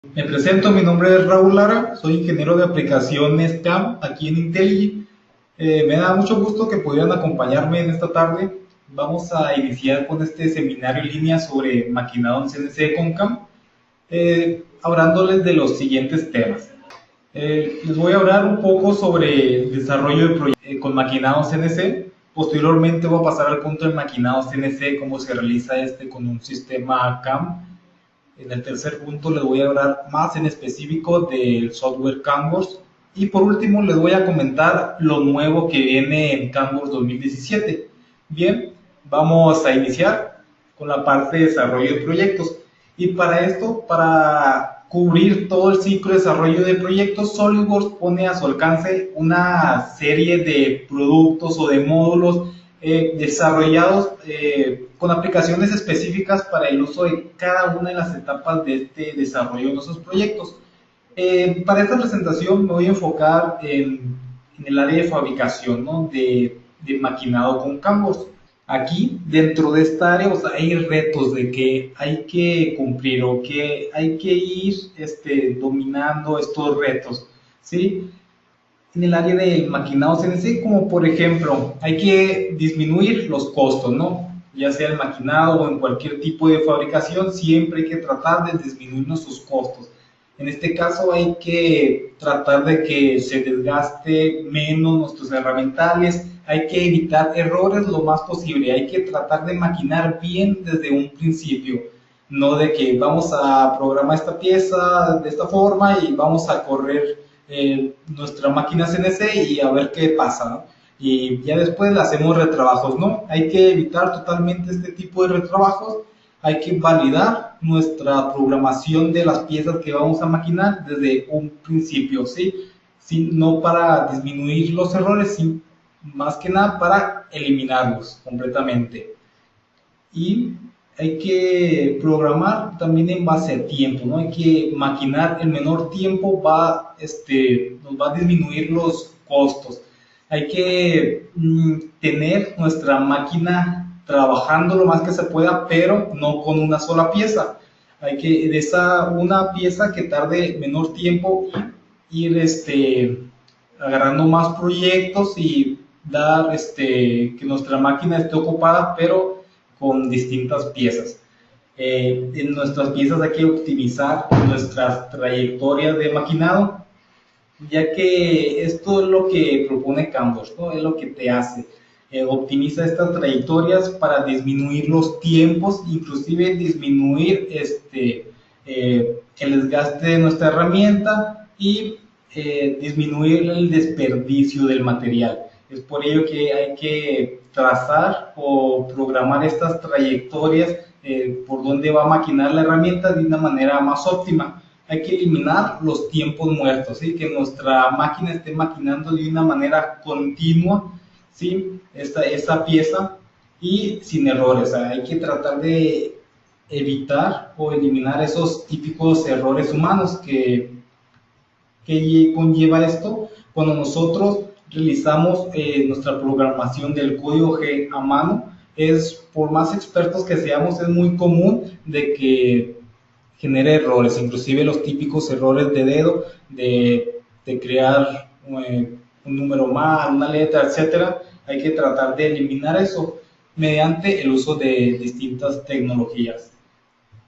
Me presento, mi nombre es Raúl Lara, soy ingeniero de aplicaciones CAM aquí en IntelliJ. Me da mucho gusto que pudieran acompañarme en esta tarde. Vamos a iniciar con este seminario en línea sobre maquinado en CNC con CAM, hablándoles de los siguientes temas. Les voy a hablar un poco sobre el desarrollo de proyectos con maquinado CNC. Posteriormente voy a pasar al punto de maquinado CNC, cómo se realiza este con un sistema CAM. En el tercer punto les voy a hablar más en específico del software CAMWorks. Y por último les voy a comentar lo nuevo que viene en CAMWorks 2017. Bien, vamos a iniciar con la parte de desarrollo de proyectos. Y para esto, para cubrir todo el ciclo de desarrollo de proyectos, SolidWorks pone a su alcance una serie de productos o de módulos desarrollados con aplicaciones específicas para el uso de cada una de las etapas de este desarrollo de nuestros proyectos. Para esta presentación me voy a enfocar en el área de fabricación, ¿no? de maquinado con CAMWorks. Aquí, dentro de esta área, hay retos de que hay que cumplir o que hay que ir dominando estos retos, ¿sí? En el área del maquinado CNC, como por ejemplo, hay que disminuir los costos, ¿no? Ya sea el maquinado o en cualquier tipo de fabricación, siempre hay que tratar de disminuir nuestros costos. En este caso hay que tratar de que se desgaste menos nuestros herramientales, hay que evitar errores lo más posible, hay que tratar de maquinar bien desde un principio, no de que vamos a programar esta pieza de esta forma y vamos a correr nuestra máquina CNC y a ver qué pasa, ¿no? Y ya después le hacemos retrabajos, ¿no? Hay que evitar totalmente este tipo de retrabajos, hay que validar nuestra programación de las piezas que vamos a maquinar desde un principio, ¿sí? Sí, no para disminuir los errores, sino más que nada para eliminarlos completamente. Y hay que programar también en base a tiempo, ¿no? Hay que maquinar el menor tiempo, nos va a disminuir los costos. Hay que tener nuestra máquina trabajando lo más que se pueda, pero no con una sola pieza. Hay que, de esa una pieza que tarde menor tiempo, ir agarrando más proyectos y dar que nuestra máquina esté ocupada, pero con distintas piezas. En nuestras piezas hay que optimizar nuestras trayectorias de maquinado, ya que esto es lo que propone CAMWorks, ¿no? Es lo que te hace. Optimiza estas trayectorias para disminuir los tiempos, inclusive disminuir el desgaste de nuestra herramienta y disminuir el desperdicio del material. Es por ello que hay que trazar o programar estas trayectorias por donde va a maquinar la herramienta de una manera más óptima. Hay que eliminar los tiempos muertos, ¿sí? Que nuestra máquina esté maquinando de una manera continua, ¿sí? esta pieza y sin errores. Hay que tratar de evitar o eliminar esos típicos errores humanos que conlleva esto cuando nosotros realizamos nuestra programación del código G a mano. Por más expertos que seamos, es muy común de que genere errores, inclusive los típicos errores de dedo, de crear un número mal, una letra, etcétera. Hay que tratar de eliminar eso mediante el uso de distintas tecnologías.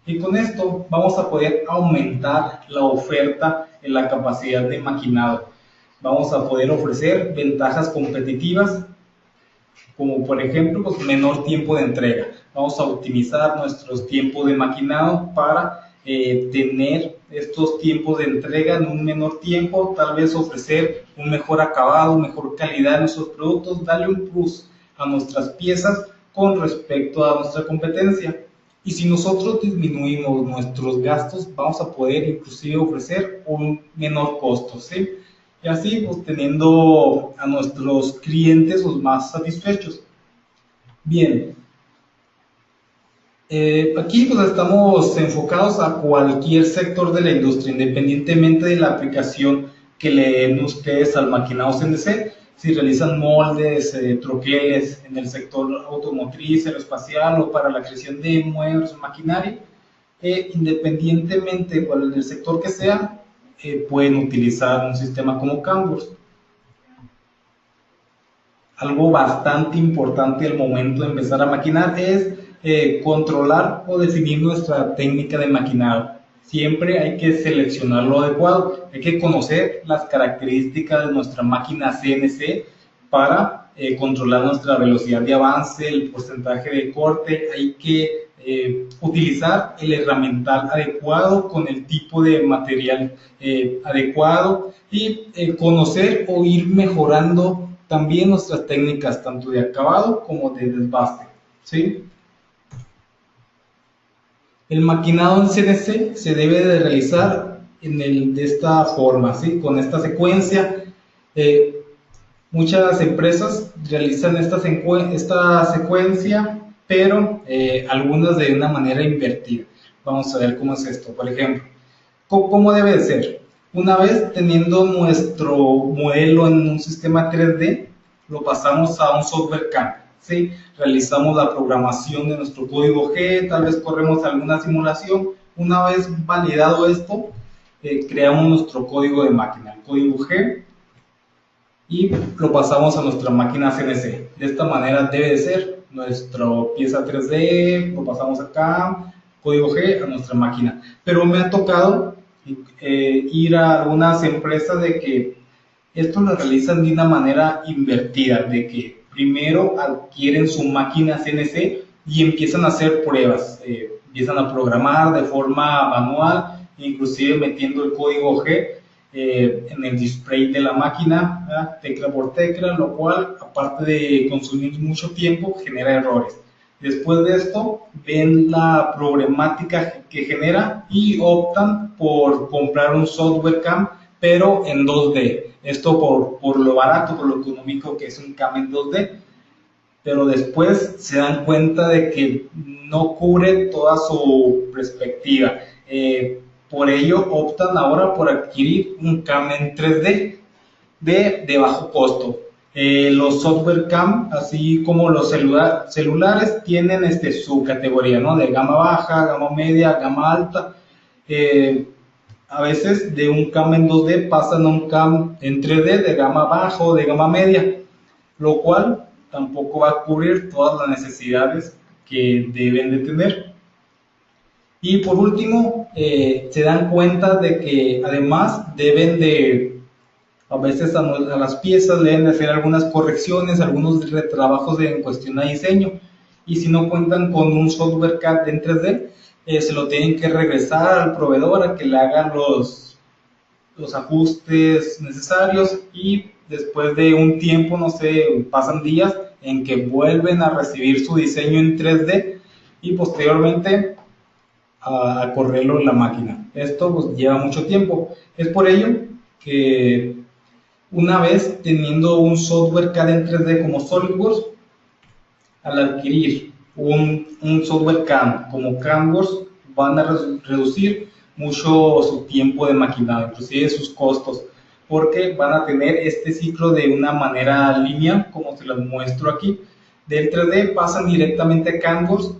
Y con esto vamos a poder aumentar la oferta en la capacidad de maquinado. Vamos a poder ofrecer ventajas competitivas, como por ejemplo, pues, menor tiempo de entrega. Vamos a optimizar nuestros tiempos de maquinado para tener estos tiempos de entrega en un menor tiempo, tal vez ofrecer un mejor acabado, mejor calidad en nuestros productos, darle un plus a nuestras piezas con respecto a nuestra competencia. Y si nosotros disminuimos nuestros gastos, vamos a poder inclusive ofrecer un menor costo, ¿sí? Y así, pues, teniendo a nuestros clientes los más satisfechos. Bien, aquí pues estamos enfocados a cualquier sector de la industria, independientemente de la aplicación que le den ustedes al maquinado CNC. Si realizan moldes, troqueles en el sector automotriz, aeroespacial o para la creación de muebles o maquinaria, independientemente del sector que sea, pueden utilizar un sistema como Canvas. Algo bastante importante al momento de empezar a maquinar es controlar o definir nuestra técnica de maquinado. Siempre hay que seleccionar lo adecuado, hay que conocer las características de nuestra máquina CNC para controlar nuestra velocidad de avance, el porcentaje de corte. Hay que utilizar el herramiental adecuado con el tipo de material adecuado y conocer o ir mejorando también nuestras técnicas tanto de acabado como de desbaste, ¿sí? El maquinado en CNC se debe de realizar de esta forma, ¿sí? Con esta secuencia. Muchas empresas realizan esta secuencia, pero algunas de una manera invertida. Vamos a ver cómo es esto. Por ejemplo, ¿cómo debe de ser? Una vez teniendo nuestro modelo en un sistema 3D, lo pasamos a un software CAM, ¿sí? Realizamos la programación de nuestro código G, tal vez corremos alguna simulación. Una vez validado esto, creamos nuestro código de máquina, el código G, y lo pasamos a nuestra máquina CNC. De esta manera debe de ser nuestra pieza 3D, lo pasamos acá, código G a nuestra máquina. Pero me ha tocado ir a algunas empresas de que esto lo realizan de una manera invertida, de que primero adquieren su máquina CNC y empiezan a hacer pruebas, empiezan a programar de forma manual, inclusive metiendo el código G en el display de la máquina, ¿verdad? Tecla por tecla, lo cual, aparte de consumir mucho tiempo, genera errores. Después de esto, ven la problemática que genera y optan por comprar un software CAM, pero en 2D. Esto por lo barato, por lo económico que es un CAM en 2D. Pero después se dan cuenta de que no cubre toda su perspectiva. Por ello optan ahora por adquirir un CAM en 3D de bajo costo. Los software CAM, así como los celulares, tienen su categoría, ¿no? De gama baja, gama media, gama alta. A veces de un CAM en 2D pasan a un CAM en 3D de gama baja o de gama media, lo cual tampoco va a cubrir todas las necesidades que deben de tener. Y por último, se dan cuenta de que además deben de, a veces a las piezas deben de hacer algunas correcciones, algunos retrabajos en cuestión a diseño, y si no cuentan con un software CAD en 3D, se lo tienen que regresar al proveedor a que le hagan los ajustes necesarios, y después de un tiempo, no sé, pasan días en que vuelven a recibir su diseño en 3D y posteriormente a correrlo en la máquina. Esto pues lleva mucho tiempo. Es por ello que una vez teniendo un software CAD en 3D como SolidWorks, al adquirir un software CAM como Canvas, van a reducir mucho su tiempo de maquinado, inclusive sus costos, porque van a tener este ciclo de una manera lineal, como se los muestro aquí. Del 3D pasan directamente a Canvas,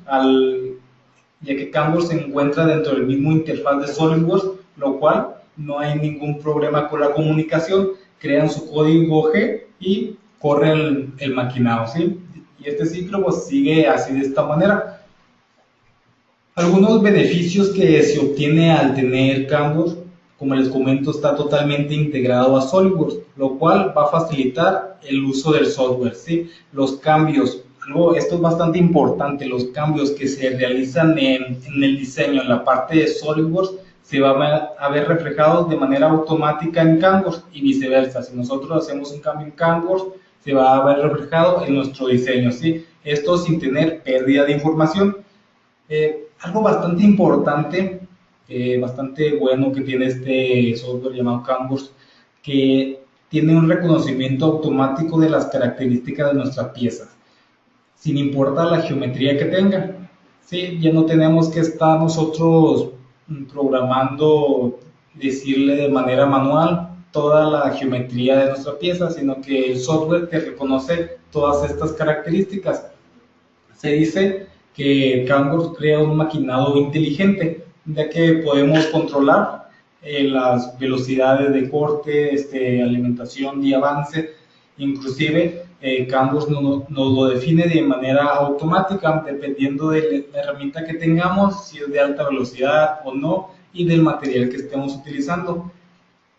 ya que Canvas se encuentra dentro del mismo interfaz de SolidWorks, lo cual no hay ningún problema con la comunicación. Crean su código G y corre el maquinado, ¿sí? Y este ciclo pues sigue así de esta manera. Algunos beneficios que se obtiene al tener Canvas, como les comento, está totalmente integrado a SolidWorks, lo cual va a facilitar el uso del software, ¿sí? Los cambios, esto es bastante importante, los cambios que se realizan en el diseño, en la parte de SolidWorks, se van a ver reflejados de manera automática en Canvas y viceversa. Si nosotros hacemos un cambio en Canvas, se va a ver reflejado en nuestro diseño, ¿sí? Esto sin tener pérdida de información. Algo bastante importante, bastante bueno que tiene este software llamado Canvas, que tiene un reconocimiento automático de las características de nuestra pieza, sin importar la geometría que tenga, ¿sí? Ya no tenemos que estar nosotros programando, decirle de manera manual toda la geometría de nuestra pieza, sino que el software te reconoce todas estas características. Se dice que Canvas crea un maquinado inteligente, ya que podemos controlar las velocidades de corte, alimentación y avance. Inclusive Canvas nos lo define de manera automática, dependiendo de la herramienta que tengamos, si es de alta velocidad o no, y del material que estemos utilizando.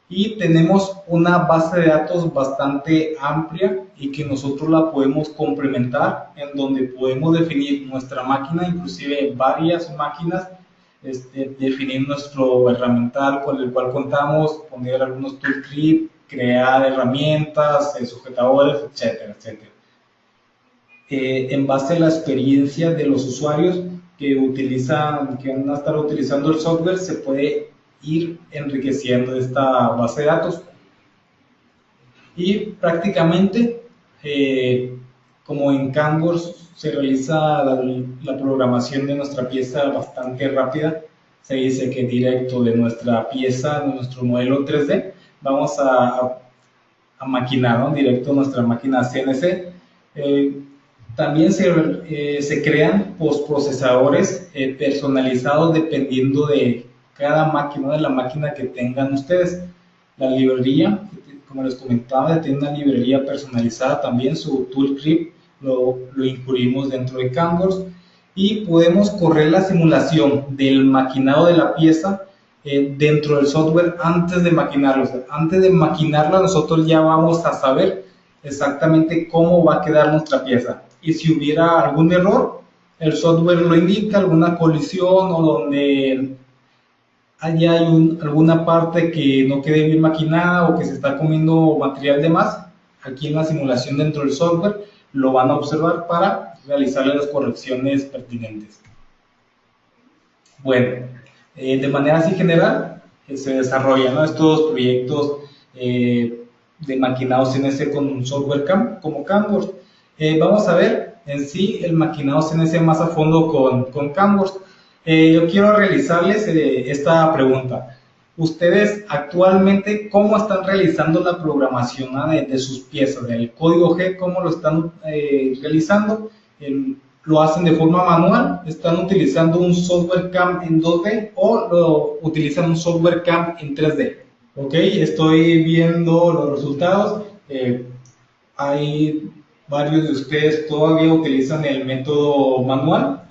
Y tenemos una base de datos bastante amplia y que nosotros la podemos complementar, en donde podemos definir nuestra máquina, inclusive varias máquinas, definir nuestro herramental con el cual contamos, poner algunos toolkits, crear herramientas, sujetadores, etcétera, etcétera. En base a la experiencia de los usuarios que van a estar utilizando el software, se puede ir enriqueciendo esta base de datos. Y prácticamente, como en Canvas se realiza la programación de nuestra pieza bastante rápida, se dice que directo de nuestra pieza, de nuestro modelo 3D, vamos a maquinar, ¿no? Directo a nuestra máquina CNC. También se crean postprocesadores personalizados dependiendo de cada máquina, de la máquina que tengan ustedes. La librería, como les comentaba, tiene una librería personalizada también, su toolkit lo incluimos dentro de Canvas, y podemos correr la simulación del maquinado de la pieza dentro del software antes de maquinarlo. O sea, antes de maquinarla, nosotros ya vamos a saber exactamente cómo va a quedar nuestra pieza. Y si hubiera algún error, el software lo indica, alguna colisión o donde haya alguna parte que no quede bien maquinada o que se está comiendo material de más. Aquí en la simulación dentro del software lo van a observar para realizarle las correcciones pertinentes. Bueno, de manera así general se desarrollan, ¿no?, estos proyectos de maquinado CNC con un software como Canvas. Vamos a ver en sí el maquinado CNC más a fondo con Canvas. Yo quiero realizarles esta pregunta. Ustedes actualmente, ¿cómo están realizando la programación de sus piezas? ¿El código G, cómo lo están realizando? ¿Lo hacen de forma manual? ¿Están utilizando un software CAM en 2D o utilizan un software CAM en 3D? Ok, estoy viendo los resultados. Hay varios de ustedes todavía utilizan el método manual.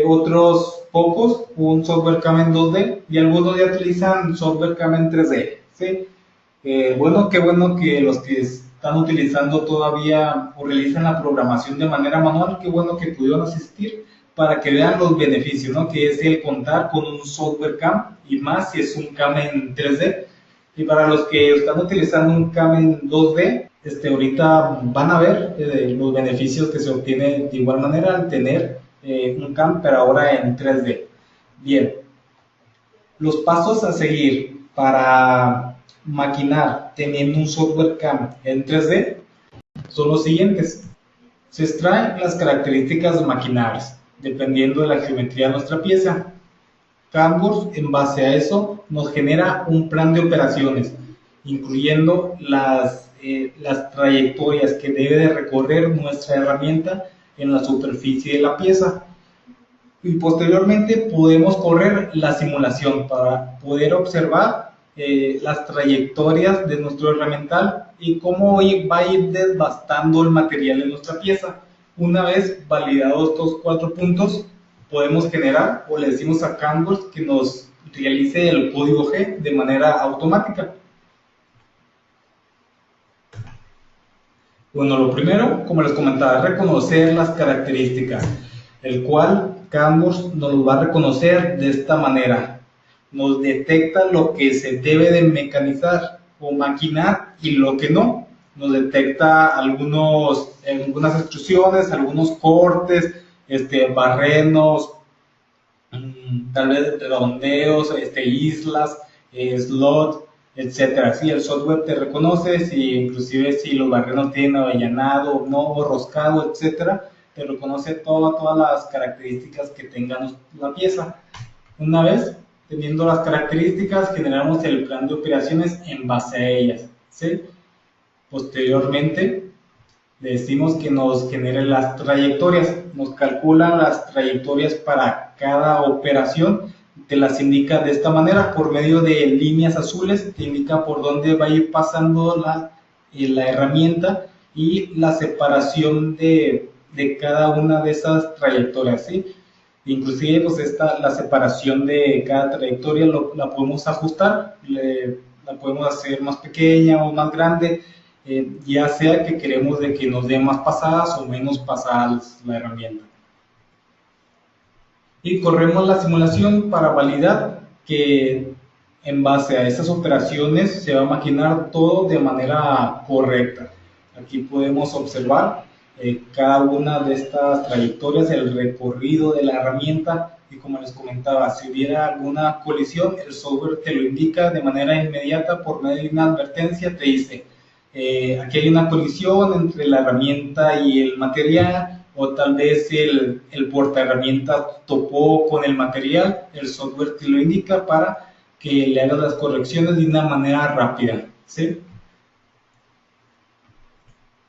Otros pocos, un software CAM en 2D, y algunos ya utilizan software CAM en 3D, ¿sí? Bueno, qué bueno que los que están utilizando todavía o realizan la programación de manera manual, qué bueno que pudieron asistir para que vean los beneficios, ¿no?, que es el contar con un software CAM, y más si es un CAM en 3D. Y para los que están utilizando un CAM en 2D, ahorita van a ver los beneficios que se obtienen de igual manera al tener un CAM, pero ahora en 3D. Bien, los pasos a seguir para maquinar teniendo un software CAM en 3D son los siguientes. Se extraen las características maquinables dependiendo de la geometría de nuestra pieza. Canvas, en base a eso, nos genera un plan de operaciones, incluyendo las trayectorias que debe de recorrer nuestra herramienta en la superficie de la pieza. Y posteriormente podemos correr la simulación para poder observar las trayectorias de nuestro herramental y cómo va a ir desbastando el material de nuestra pieza. Una vez validados estos 4 puntos, podemos generar, o le decimos a Canvas que nos realice el código G de manera automática. Bueno, lo primero, como les comentaba, es reconocer las características, el cual Canvas nos lo va a reconocer de esta manera. Nos detecta lo que se debe de mecanizar o maquinar y lo que no. Nos detecta algunas extrusiones, algunos cortes, barrenos, tal vez redondeos, islas, slot, etcétera. Sí, el software te reconoce, inclusive si los barrenos tienen avellanado, no, roscado, etcétera, te reconoce todas las características que tenga la pieza. Una vez teniendo las características, generamos el plan de operaciones en base a ellas, ¿sí? Posteriormente, le decimos que nos genere las trayectorias, nos calculan las trayectorias para cada operación te las indica de esta manera, por medio de líneas azules, te indica por dónde va a ir pasando la herramienta y la separación de cada una de esas trayectorias, ¿sí? Inclusive, pues la separación de cada trayectoria la podemos ajustar, la podemos hacer más pequeña o más grande, ya sea que queremos de que nos dé más pasadas o menos pasadas la herramienta. Y corremos la simulación para validar que en base a esas operaciones se va a maquinar todo de manera correcta. Aquí podemos observar cada una de estas trayectorias, el recorrido de la herramienta, y como les comentaba, si hubiera alguna colisión, el software te lo indica de manera inmediata por medio de una advertencia, te dice, aquí hay una colisión entre la herramienta y el material, o tal vez el portaherramienta topó con el material, el software te lo indica para que le hagas las correcciones de una manera rápida, ¿sí?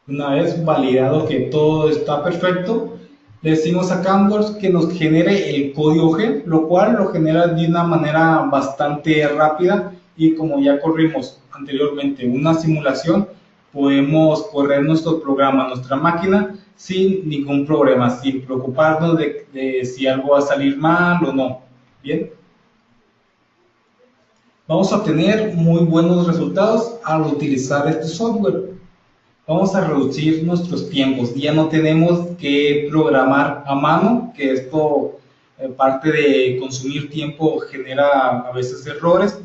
Una vez validado que todo está perfecto, le decimos a CamWorks que nos genere el código G, lo cual lo genera de una manera bastante rápida, y como ya corrimos anteriormente una simulación, podemos correr nuestro programa, nuestra máquina, sin ningún problema, sin preocuparnos de si algo va a salir mal o no. Bien. Vamos a obtener muy buenos resultados al utilizar este software. Vamos a reducir nuestros tiempos, ya no tenemos que programar a mano, que esto, parte de consumir tiempo, genera a veces errores.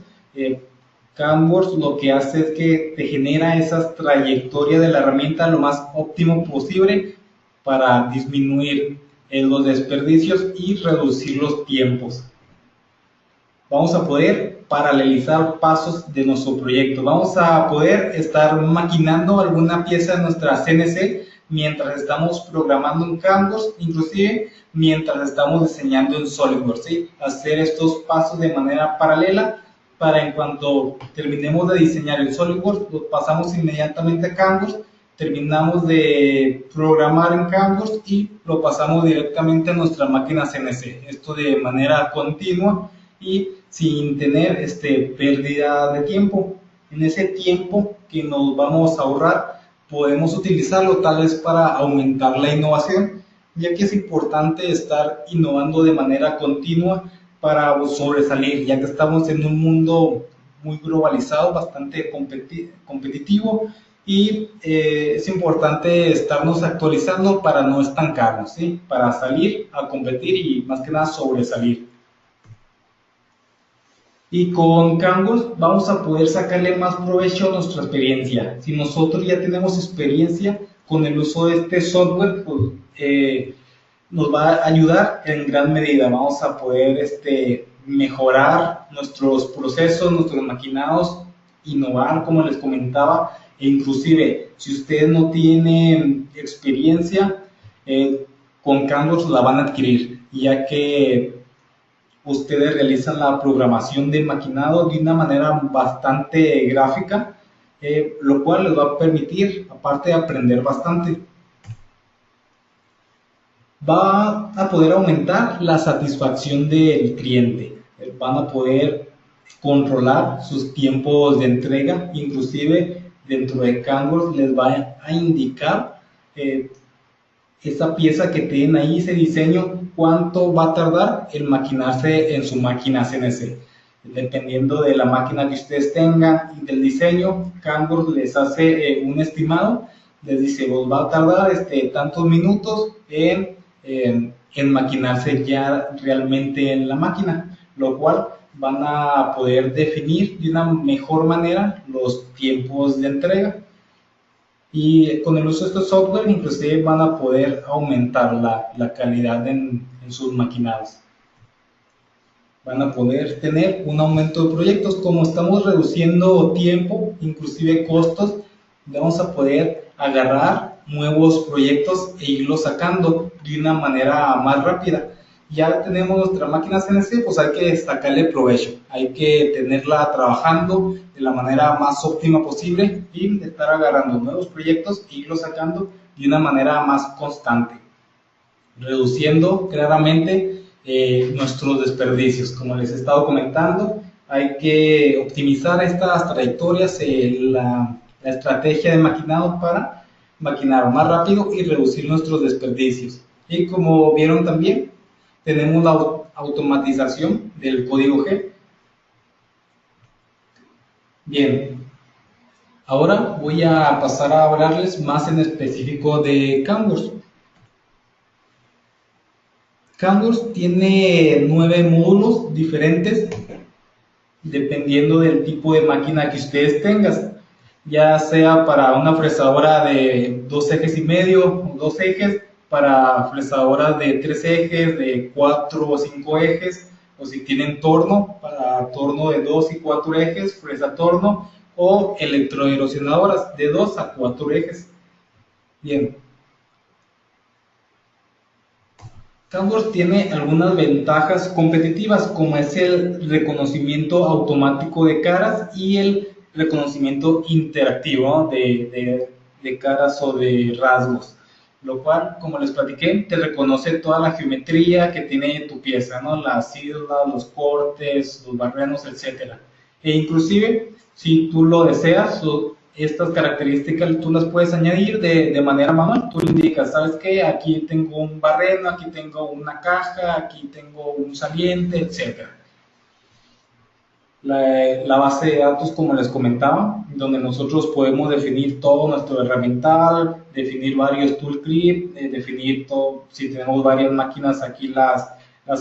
CamWorks lo que hace es que te genera esas trayectorias de la herramienta lo más óptimo posible para disminuir los desperdicios y reducir los tiempos. Vamos a poder paralelizar pasos de nuestro proyecto. Vamos a poder estar maquinando alguna pieza de nuestra CNC mientras estamos programando en CamWorks, inclusive mientras estamos diseñando en SolidWorks, ¿sí? Hacer estos pasos de manera paralela para en cuanto terminemos de diseñar en SolidWorks, lo pasamos inmediatamente a CamWorks, terminamos de programar en CamWorks y lo pasamos directamente a nuestra máquina CNC. Esto de manera continua y sin tener pérdida de tiempo. En ese tiempo que nos vamos a ahorrar, podemos utilizarlo tal vez para aumentar la innovación, ya que es importante estar innovando de manera continua para sobresalir, ya que estamos en un mundo muy globalizado, bastante competitivo, y es importante estarnos actualizando para no estancarnos, ¿sí? Para salir a competir y más que nada sobresalir. Y con CamWorks vamos a poder sacarle más provecho a nuestra experiencia. Si nosotros ya tenemos experiencia con el uso de este software, pues, nos va a ayudar en gran medida. Vamos a poder mejorar nuestros procesos, nuestros maquinados, innovar, como les comentaba, e inclusive si ustedes no tienen experiencia, con CamWorks la van a adquirir, ya que ustedes realizan la programación de maquinado de una manera bastante gráfica, lo cual les va a permitir, aparte de aprender bastante, va a poder aumentar la satisfacción del cliente. Van a poder controlar sus tiempos de entrega, inclusive dentro de CamWorks les va a indicar esa pieza que tienen ahí, ese diseño, cuánto va a tardar en maquinarse en su máquina CNC. Dependiendo de la máquina que ustedes tengan y del diseño, CamWorks les hace un estimado, les dice, pues va a tardar tantos minutos en maquinarse ya realmente en la máquina, lo cual van a poder definir de una mejor manera los tiempos de entrega. Y con el uso de estos software, inclusive van a poder aumentar la calidad en sus maquinados. Van a poder tener un aumento de proyectos. Como estamos reduciendo tiempo, inclusive costos, vamos a poder agarrar nuevos proyectos e irlos sacando de una manera más rápida. Ya tenemos nuestra máquina CNC, pues hay que sacarle provecho, hay que tenerla trabajando de la manera más óptima posible y estar agarrando nuevos proyectos e irlos sacando de una manera más constante, reduciendo claramente nuestros desperdicios. Como les he estado comentando, hay que optimizar estas trayectorias, la estrategia de maquinado para maquinar más rápido y reducir nuestros desperdicios. Y como vieron también, tenemos la automatización del código G. Bien, ahora voy a pasar a hablarles más en específico de Canvas. Canvas tiene 9 módulos diferentes dependiendo del tipo de máquina que ustedes tengan, ya sea para una fresadora de 2 ejes y medio o 2 ejes, para fresadoras de 3 ejes, de 4 o 5 ejes, o si tienen torno, para torno de 2 y 4 ejes, fresa torno, o electroerosionadoras de 2 a 4 ejes. Bien. Canvas tiene algunas ventajas competitivas, como es el reconocimiento automático de caras y el reconocimiento interactivo, ¿no? de caras o de rasgos, lo cual, como les platiqué, te reconoce toda la geometría que tiene tu pieza, ¿no? Las islas, los cortes, los barrenos, etc. E inclusive, si tú lo deseas, estas características tú las puedes añadir de manera manual. Tú le indicas, ¿sabes qué? Aquí tengo un barreno, aquí tengo una caja, aquí tengo un saliente, etc. La base de datos, como les comentaba, donde nosotros podemos definir todo nuestro herramiental, definir varios toolkits, definir todo, si tenemos varias máquinas aquí las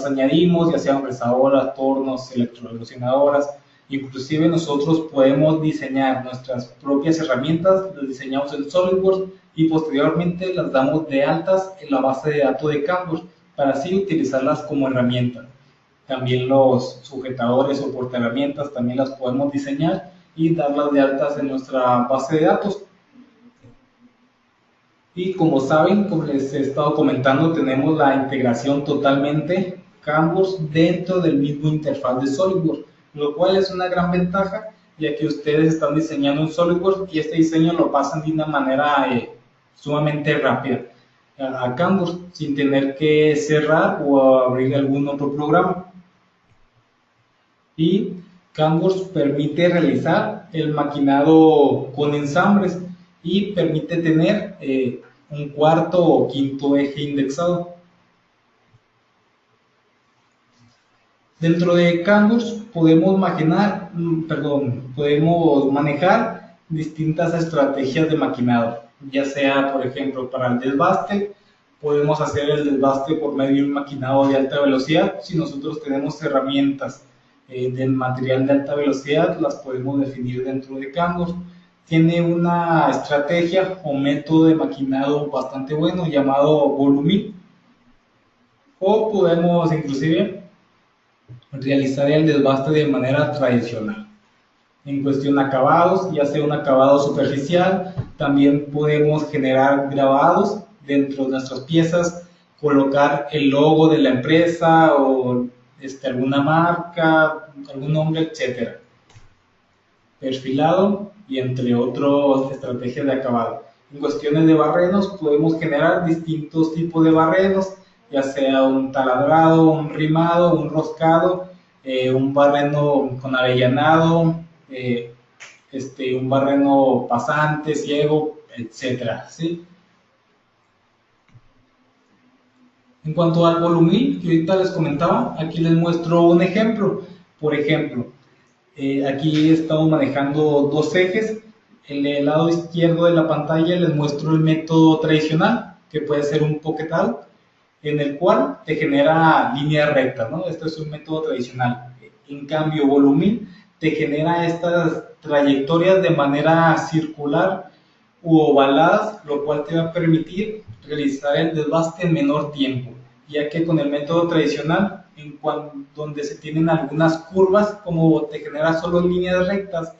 añadimos, ya sean fresadoras, tornos, electroerosionadoras. Inclusive nosotros podemos diseñar nuestras propias herramientas, las diseñamos en SolidWorks y posteriormente las damos de altas en la base de datos de Canvas para así utilizarlas como herramienta. También los sujetadores o portaherramientas también las podemos diseñar y darlas de altas en nuestra base de datos. Y como saben, como les he estado comentando, tenemos la integración totalmente Canvas dentro del mismo interfaz de SolidWorks, lo cual es una gran ventaja, ya que ustedes están diseñando un SolidWorks y este diseño lo pasan de una manera sumamente rápida a Canvas, sin tener que cerrar o abrir algún otro programa. Y Canvas permite realizar el maquinado con ensambres y permite tener un cuarto o quinto eje indexado. Dentro de Canvas podemos manejar distintas estrategias de maquinado, ya sea, por ejemplo, para el desbaste, podemos hacer el desbaste por medio de un maquinado de alta velocidad. Si nosotros tenemos herramientas del material de alta velocidad, las podemos definir dentro de Canvas. Tiene una estrategia o método de maquinado bastante bueno llamado volumil, o podemos inclusive realizar el desbaste de manera tradicional. En cuestión de acabados, ya sea un acabado superficial, también podemos generar grabados dentro de nuestras piezas, colocar el logo de la empresa o alguna marca, algún nombre, etc. Perfilado y entre otras estrategias de acabado. En cuestiones de barrenos, podemos generar distintos tipos de barrenos, ya sea un taladrado, un rimado, un roscado, un barreno con avellanado, un barreno pasante, ciego, etc. ¿sí? En cuanto al volumil, que ahorita les comentaba, aquí les muestro un ejemplo. Por ejemplo, aquí estamos manejando dos ejes. En el lado izquierdo de la pantalla les muestro el método tradicional, que puede ser un pocket out, en el cual te genera líneas rectas, ¿no? Este es un método tradicional. En cambio, volumil te genera estas trayectorias de manera circular u ovaladas, lo cual te va a permitir realizar el desbaste en menor tiempo, ya que con el método tradicional, donde se tienen algunas curvas, como te genera solo líneas rectas,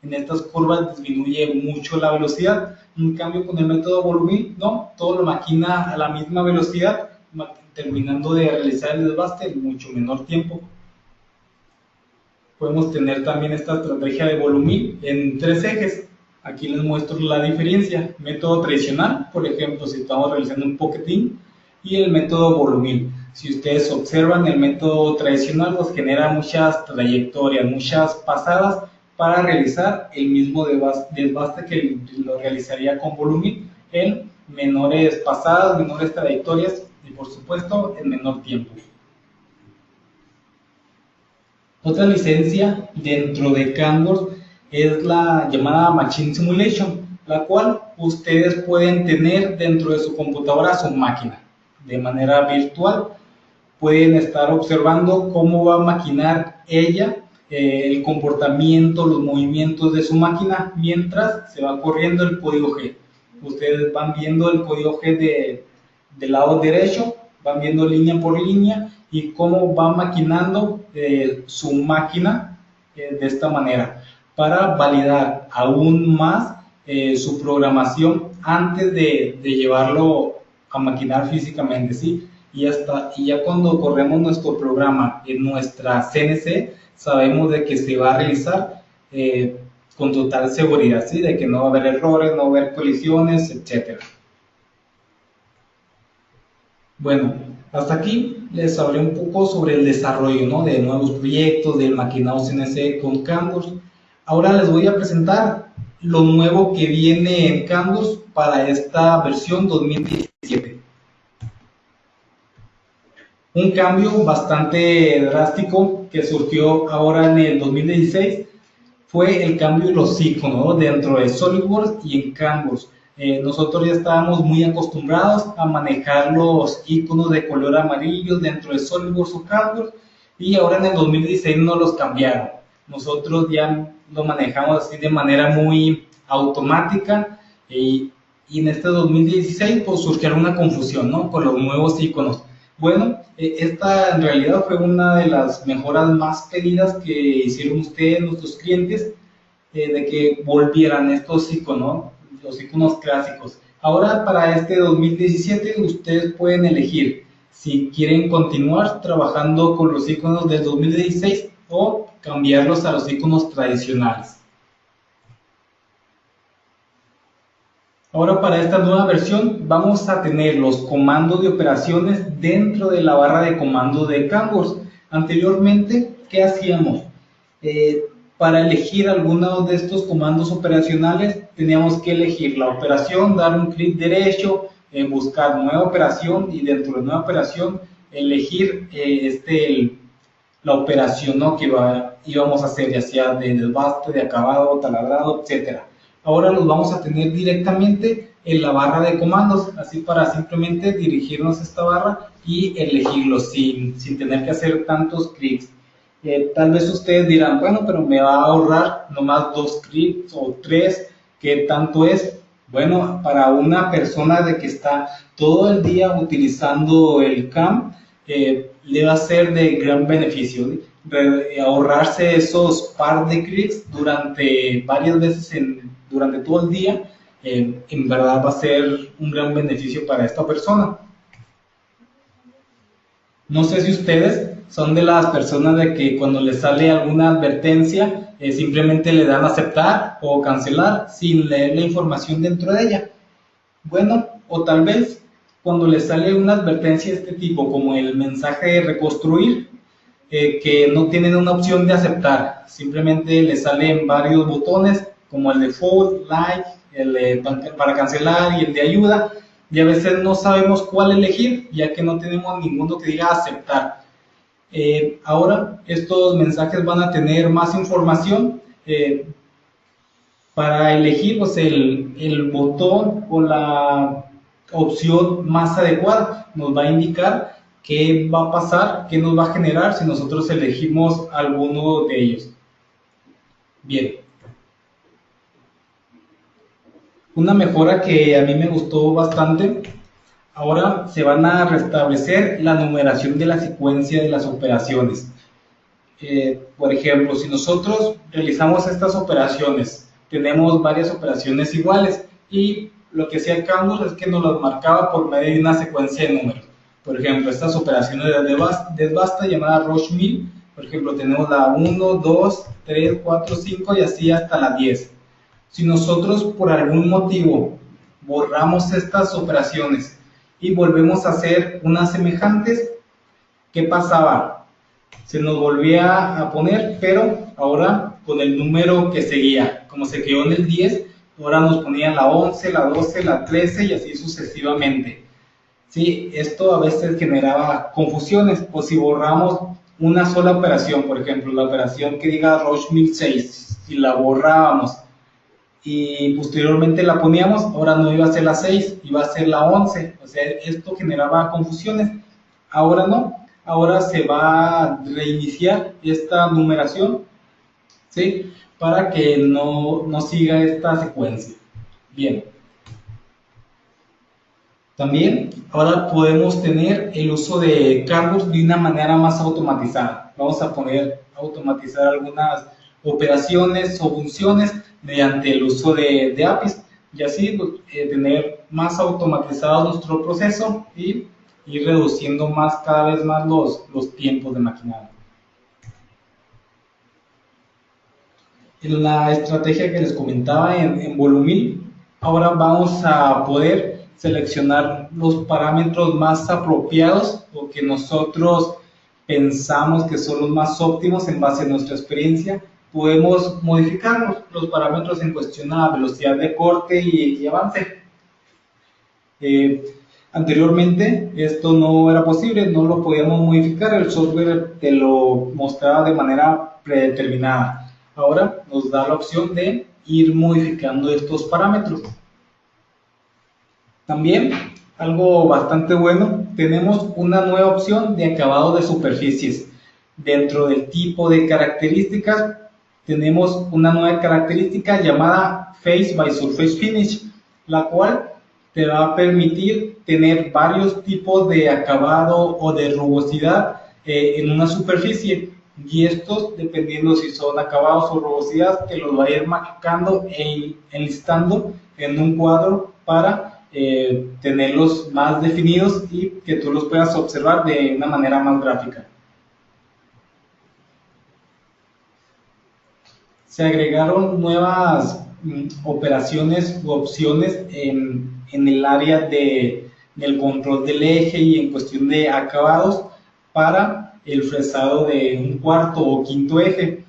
en estas curvas disminuye mucho la velocidad. En cambio, con el método volumil, no, todo lo maquina a la misma velocidad, terminando de realizar el desbaste en mucho menor tiempo. Podemos tener también esta estrategia de volumil en 3 ejes. Aquí les muestro la diferencia. Método tradicional, por ejemplo, si estamos realizando un pocketing, y el método volumil. Si ustedes observan, el método tradicional pues genera muchas trayectorias, muchas pasadas para realizar el mismo desbaste que lo realizaría con Volumil en menores pasadas, menores trayectorias y por supuesto en menor tiempo. Otra licencia dentro de Canvas es la llamada Machine Simulation, la cual ustedes pueden tener dentro de su computadora, su máquina, de manera virtual. Pueden estar observando cómo va a maquinar ella, el comportamiento, los movimientos de su máquina mientras se va corriendo el código G. Ustedes van viendo el código G del lado derecho, van viendo línea por línea y cómo va maquinando su máquina de esta manera para validar aún más su programación antes de llevarlo a maquinar físicamente, ¿sí? Y ya cuando corremos nuestro programa en nuestra CNC, sabemos de que se va a realizar con total seguridad, ¿sí? De que no va a haber errores, no va a haber colisiones, etc. Bueno, hasta aquí les hablé un poco sobre el desarrollo, ¿no? De nuevos proyectos, del maquinado CNC con Canvas. Ahora les voy a presentar lo nuevo que viene en Canvas para esta versión 2017. Un cambio bastante drástico que surgió ahora en el 2016 fue el cambio de los iconos, ¿no? Dentro de SolidWorks y en Canvas. Nosotros ya estábamos muy acostumbrados a manejar los iconos de color amarillo dentro de SolidWorks o Canvas y ahora en el 2016 nos los cambiaron. Nosotros ya lo manejamos así de manera muy automática y en este 2016 pues surgieron una confusión, ¿no? Con los nuevos iconos. Bueno, esta en realidad fue una de las mejoras más pedidas que hicieron ustedes, nuestros clientes, de que volvieran estos iconos, los iconos clásicos. Ahora para este 2017 ustedes pueden elegir si quieren continuar trabajando con los iconos del 2016 o cambiarlos a los iconos tradicionales. Ahora para esta nueva versión vamos a tener los comandos de operaciones dentro de la barra de comandos de Canvas. Anteriormente, ¿qué hacíamos? Para elegir alguno de estos comandos operacionales teníamos que elegir la operación, dar un clic derecho, buscar nueva operación y dentro de nueva operación elegir la operación, ¿no? Que íbamos a hacer, ya sea de desbaste, de acabado, taladrado, etcétera. Ahora los vamos a tener directamente en la barra de comandos, así para simplemente dirigirnos a esta barra y elegirlos sin tener que hacer tantos clics. Tal vez ustedes dirán, bueno, pero me va a ahorrar nomás 2 clics o 3, ¿qué tanto es? Bueno, para una persona de que está todo el día utilizando el CAM, le va a ser de gran beneficio, ¿sí? Ahorrarse esos par de clics durante varias veces durante todo el día, en verdad va a ser un gran beneficio para esta persona. No sé si ustedes son de las personas de que cuando les sale alguna advertencia, simplemente le dan aceptar o cancelar sin leer la información dentro de ella. Bueno, o tal vez cuando les sale una advertencia de este tipo, como el mensaje de reconstruir, que no tienen una opción de aceptar, simplemente les salen varios botones como el de default, like, el para cancelar y el de ayuda, y a veces no sabemos cuál elegir, ya que no tenemos ninguno que diga aceptar. Ahora estos mensajes van a tener más información para elegir pues, el botón o la opción más adecuada. Nos va a indicar qué va a pasar, qué nos va a generar si nosotros elegimos alguno de ellos. Bien. Una mejora que a mí me gustó bastante, ahora se van a restablecer la numeración de la secuencia de las operaciones. Por ejemplo, si nosotros realizamos estas operaciones, tenemos varias operaciones iguales y lo que hacía Canvas es que nos las marcaba por medio de una secuencia de números. Por ejemplo, estas operaciones de desbasta llamada Rush Mill, por ejemplo, tenemos la 1, 2, 3, 4, 5 y así hasta la 10. Si nosotros por algún motivo borramos estas operaciones y volvemos a hacer unas semejantes, ¿Qué pasaba? Se nos volvía a poner, pero ahora con el número que seguía. Como se quedó en el 10, ahora nos ponían la 11, la 12, la 13 y así sucesivamente. Sí, esto a veces generaba confusiones, o si borramos una sola operación, por ejemplo, la operación que diga Roche 1006, si la borrábamos y posteriormente la poníamos, ahora no iba a ser la 6, iba a ser la 11, o sea, esto generaba confusiones. Ahora no, ahora se va a reiniciar esta numeración, ¿sí? Para que no siga esta secuencia. Bien. También ahora podemos tener el uso de cargos de una manera más automatizada. Vamos a poder automatizar algunas operaciones o funciones mediante el uso de APIs y así tener más automatizado nuestro proceso y ir reduciendo cada vez más los tiempos de maquinado. En la estrategia que les comentaba en Volumil, ahora vamos a poder seleccionar los parámetros más apropiados o que nosotros pensamos que son los más óptimos en base a nuestra experiencia. Podemos modificar los parámetros en cuestión a velocidad de corte y avance. Anteriormente esto no era posible, no lo podíamos modificar, el software te lo mostraba de manera predeterminada. Ahora nos da la opción de ir modificando estos parámetros. También, algo bastante bueno, tenemos una nueva opción de acabado de superficies. Dentro del tipo de características, tenemos una nueva característica llamada Face by Surface Finish, la cual te va a permitir tener varios tipos de acabado o de rugosidad en una superficie. Y estos, dependiendo si son acabados o rugosidad, te los va a ir marcando e enlistando en un cuadro para tenerlos más definidos y que tú los puedas observar de una manera más gráfica. Se agregaron nuevas operaciones u opciones en el área del control del eje y en cuestión de acabados para el fresado de un cuarto o quinto eje.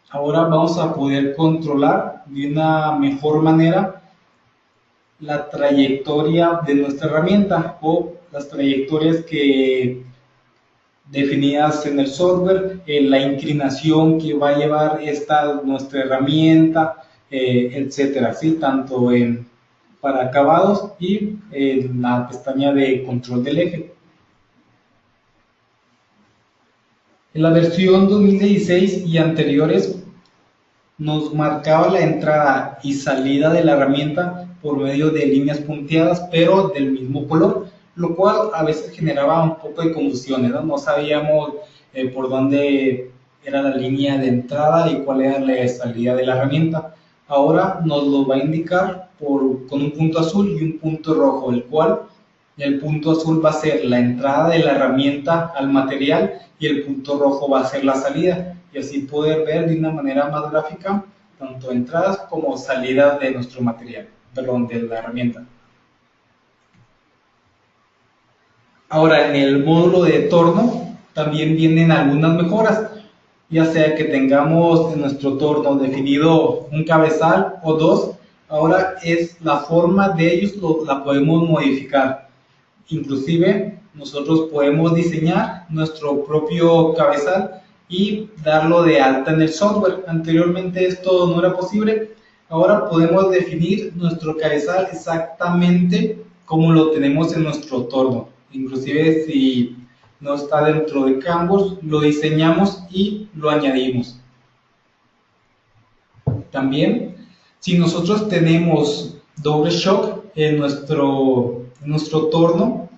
Ahora vamos a poder controlar de una mejor manera la trayectoria de nuestra herramienta o las trayectorias que definidas en el software, la inclinación que va a llevar nuestra herramienta, etcétera, ¿sí? Tanto para acabados y en la pestaña de control del eje. En la versión 2016 y anteriores nos marcaba la entrada y salida de la herramienta por medio de líneas punteadas, pero del mismo color, lo cual a veces generaba un poco de confusiones, ¿no? No sabíamos por dónde era la línea de entrada y cuál era la salida de la herramienta. Ahora nos lo va a indicar con un punto azul y un punto rojo, el cual el punto azul va a ser la entrada de la herramienta al material y el punto rojo va a ser la salida, y así poder ver de una manera más gráfica tanto entradas como salidas de nuestro material, perdón, de la herramienta. Ahora, en el módulo de torno también vienen algunas mejoras, ya sea que tengamos en nuestro torno definido un cabezal o dos, ahora es la forma de ellos la podemos modificar. Inclusive nosotros podemos diseñar nuestro propio cabezal y darlo de alta en el software. Anteriormente esto no era posible. Ahora podemos definir nuestro cabezal exactamente como lo tenemos en nuestro torno. Inclusive si no está dentro de Canvas, lo diseñamos y lo añadimos. También, si nosotros tenemos doble shock en nuestro torno,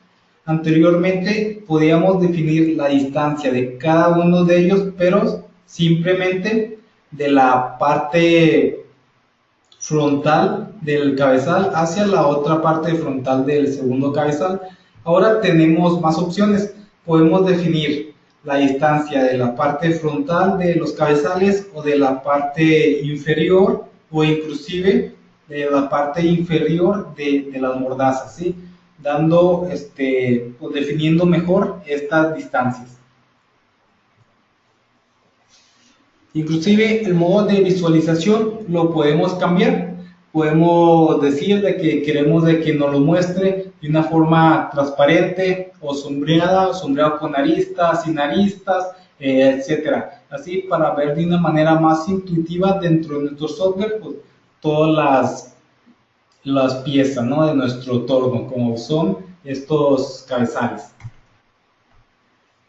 anteriormente podíamos definir la distancia de cada uno de ellos, pero simplemente de la parte frontal del cabezal hacia la otra parte frontal del segundo cabezal. Ahora tenemos más opciones, podemos definir la distancia de la parte frontal de los cabezales o de la parte inferior o inclusive de la parte inferior de las mordazas, ¿sí? Dando, definiendo mejor estas distancias. Inclusive el modo de visualización lo podemos cambiar. Podemos decir de que queremos de que nos lo muestre de una forma transparente o sombreado con aristas, sin aristas, etcétera. Así para ver de una manera más intuitiva dentro de nuestro software pues, todas las piezas, ¿no? De nuestro torno, como son estos cabezales.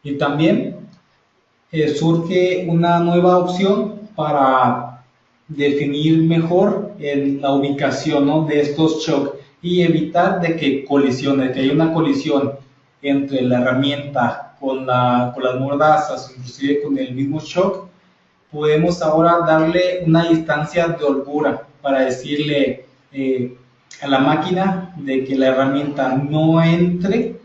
Y también surge una nueva opción para definir mejor la ubicación, ¿no? De estos shocks y evitar de que colisione, que haya una colisión entre la herramienta con las mordazas, inclusive con el mismo shock. Podemos ahora darle una distancia de holgura para decirle a la máquina de que la herramienta no entre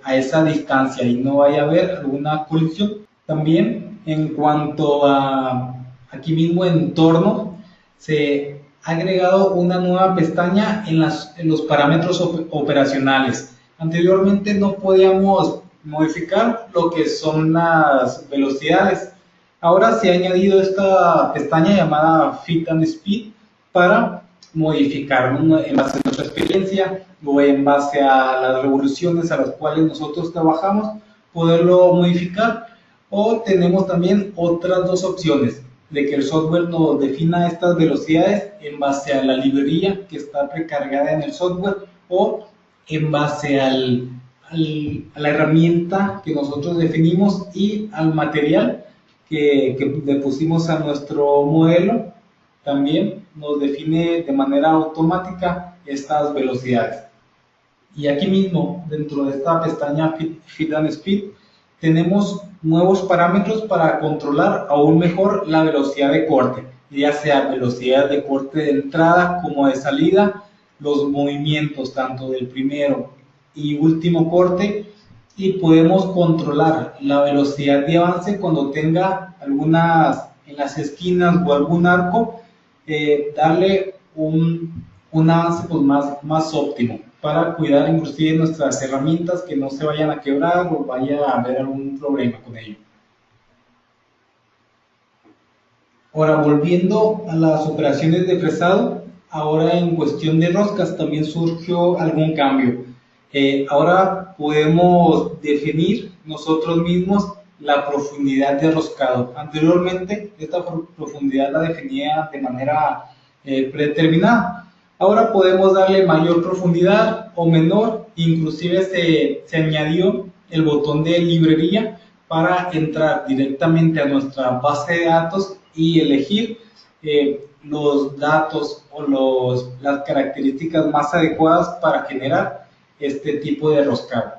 a esa distancia y no vaya a haber alguna colisión. También en cuanto a aquí mismo en torno, se ha agregado una nueva pestaña en los parámetros operacionales. Anteriormente no podíamos modificar lo que son las velocidades. Ahora se ha añadido esta pestaña llamada Fit and Speed para modificar, ¿no? En base a nuestra experiencia o en base a las revoluciones a las cuales nosotros trabajamos, poderlo modificar. O tenemos también otras dos opciones, de que el software nos defina estas velocidades en base a la librería que está precargada en el software o en base a la herramienta que nosotros definimos y al material que le pusimos a nuestro modelo. También nos define de manera automática estas velocidades. Y aquí mismo, dentro de esta pestaña Fit and Speed, tenemos nuevos parámetros para controlar aún mejor la velocidad de corte, ya sea velocidad de corte de entrada como de salida, los movimientos tanto del primero y último corte, y podemos controlar la velocidad de avance cuando tenga algunas en las esquinas o algún arco, darle un avance pues más óptimo para cuidar inclusive nuestras herramientas que no se vayan a quebrar o vaya a haber algún problema con ello. Ahora, volviendo a las operaciones de fresado, ahora en cuestión de roscas también surgió algún cambio. Ahora podemos definir nosotros mismos la profundidad de roscado. Anteriormente esta profundidad la definía de manera predeterminada. Ahora podemos darle mayor profundidad o menor, inclusive se añadió el botón de librería para entrar directamente a nuestra base de datos y elegir los datos o las características más adecuadas para generar este tipo de roscado.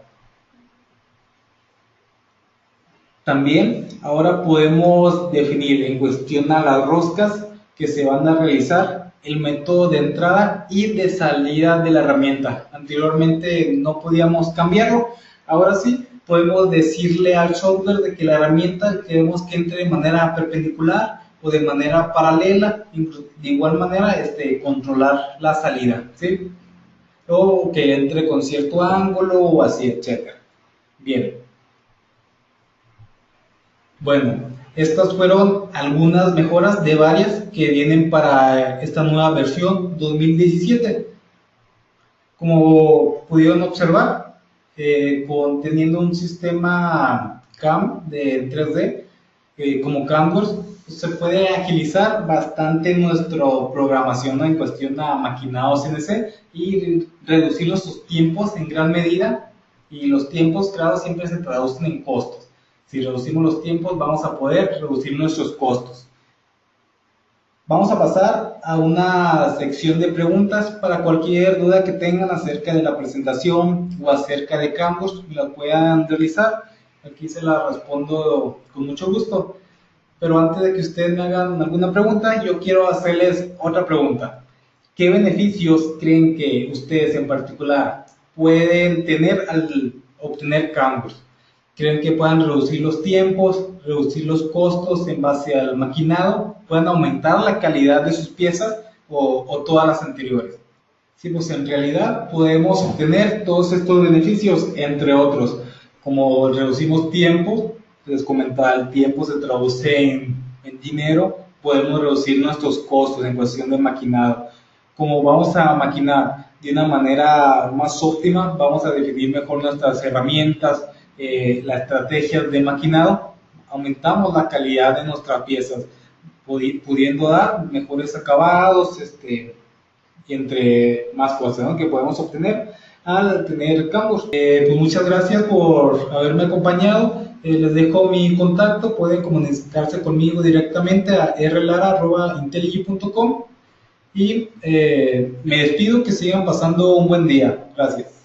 También ahora podemos definir en cuestión a las roscas que se van a realizar el método de entrada y de salida de la herramienta. Anteriormente no podíamos cambiarlo, ahora sí podemos decirle al software de que la herramienta queremos que entre de manera perpendicular o de manera paralela, de igual manera controlar la salida, ¿sí? O que entre con cierto ángulo o así, etc. Bien. Bueno, estas fueron algunas mejoras de varias que vienen para esta nueva versión 2017. Como pudieron observar, teniendo un sistema CAM de 3D como Canvas, se puede agilizar bastante nuestra programación, ¿no? En cuestión a maquinado CNC y reducir los tiempos en gran medida, y los tiempos, claro, siempre se traducen en costos. Si reducimos los tiempos, vamos a poder reducir nuestros costos. Vamos a pasar a una sección de preguntas para cualquier duda que tengan acerca de la presentación o acerca de Canvas, la puedan realizar. Aquí se la respondo con mucho gusto. Pero antes de que ustedes me hagan alguna pregunta, yo quiero hacerles otra pregunta. ¿Qué beneficios creen que ustedes en particular pueden tener al obtener Canvas? ¿Creen que puedan reducir los tiempos, reducir los costos en base al maquinado? ¿Pueden aumentar la calidad de sus piezas o todas las anteriores? Sí, pues en realidad podemos obtener todos estos beneficios, entre otros, como reducimos tiempos. Les comentaba, el tiempo se traduce en en dinero, podemos reducir nuestros costos en cuestión de maquinado. Como vamos a maquinar de una manera más óptima, vamos a definir mejor nuestras herramientas, las estrategias de maquinado, aumentamos la calidad de nuestras piezas, pudiendo dar mejores acabados, y entre más cosas, ¿no?, que podemos obtener al tener Canvas. Pues muchas gracias por haberme acompañado. Les dejo mi contacto, pueden comunicarse conmigo directamente a rlara@intelligi.com y me despido, que sigan pasando un buen día. Gracias.